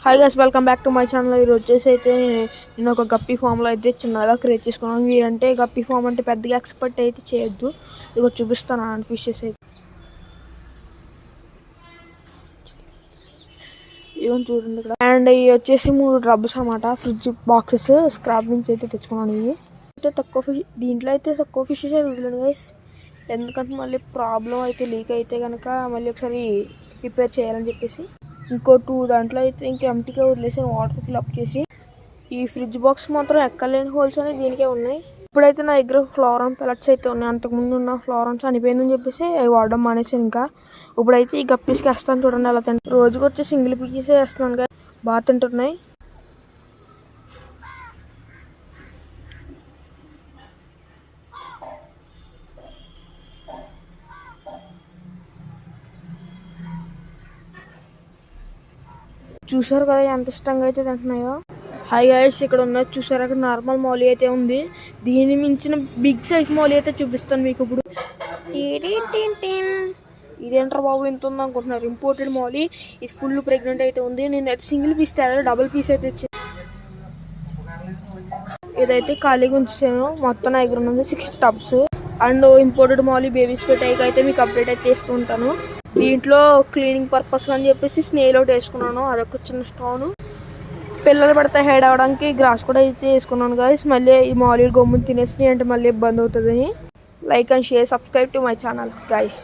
Hi guys, welcome back to my channel. ఈరోజు వచ్చేసి అయితే నేను ఒక గప్పీ ఫామ్లో అయితే చిన్నగా క్రియేట్ చేసుకున్నాను. మీరంటే గప్పీ ఫామ్ అంటే పెద్దగా ఎక్స్పెక్ట్ అయితే చేయొద్దు. ఇదిగో చూపిస్తాను ఫిషెస్ అయితే. ఇవన్నీ చూడండి ఇక్కడ. అండ్ ఇవి వచ్చేసి 3 టబ్స్ అన్నమాట, ఫ్రిడ్జ్ బాక్సెస్ స్క్రాప్ నుంచి అయితే తెచ్చుకున్నాను. ఇవి అయితే తక్కువ ఫిష్, దీంట్లో అయితే తక్కువ ఫిషెస్ వదిలేను గైస్, ఎందుకంటే మళ్ళీ ప్రాబ్లం అయితే లీక్ అయితే కనుక మళ్ళీ ఒకసారి రిపేర్ చేయాలని చెప్పేసి. ఇంకో 2 దాంట్లో అయితే ఇంకా ఎంటీగా వదిలేసి వాటర్ ఫిల్ అప్ చేసి. ఈ ఫ్రిడ్జ్ బాక్స్ మాత్రం ఎక్కలేని హోల్స్ అనేవి దీనికే ఉన్నాయి. ఇప్పుడైతే నా దగ్గర ఫ్లోరాన్ పెలట్స్ అయితే ఉన్నాయి. అంతకుముందు ఉన్న ఫ్లోరాన్ చనిపోయిందని చెప్పేసి అవి వాడడం మానేసాను. ఇంకా ఇప్పుడైతే ఈ గప్పీస్కి వేస్తాను. చూడండి అలా తింటాను. రోజుకి వచ్చి సింగిల్ పీసెస్ వేస్తున్నాను కదా, బాగా తింటున్నాయి. చూసారు కదా ఎంత ఇష్టంగా అయితే తింటున్నాయో. హాయ్ గైస్, ఇక్కడ ఉన్నది చూసారా, అక్కడ నార్మల్ మౌలి అయితే ఉంది. దీని మించిన బిగ్ సైజ్ మౌలి అయితే చూపిస్తాను మీకు ఇప్పుడు. ఇదేంటారు బాబు ఇంత ఉంది అనుకుంటున్నారు, ఇంపోర్టెడ్ మౌలి. ఇది ఫుల్ ప్రెగ్నెంట్ అయితే ఉంది. నేను అయితే సింగిల్ పీస్ తేడా, డబుల్ పీస్ అయితే ఇచ్చాను. ఇదైతే ఖాళీగా ఉంచాను. మొత్తం నా దగ్గర ఉన్నది 6 tubs. And imported Mouli babies పెట్టాయి అయితే మీకు అప్డేట్ అయితే ఇస్తూ ఉంటాను. దీంట్లో క్లీనింగ్ పర్పస్ అని చెప్పేసి స్నేల్ ఒకటి వేసుకున్నాను, అదొక చిన్న స్టోన్. పిల్లలు పడితే హైడ్ అవ్వడానికి గ్రాస్ కూడా అయితే వేసుకున్నాను గైస్. మళ్ళీ ఈ మౌలీలు గమ్ముని తినేసి అంటే మళ్ళీ ఇబ్బంది అవుతుందని. Like and share, subscribe to my channel guys.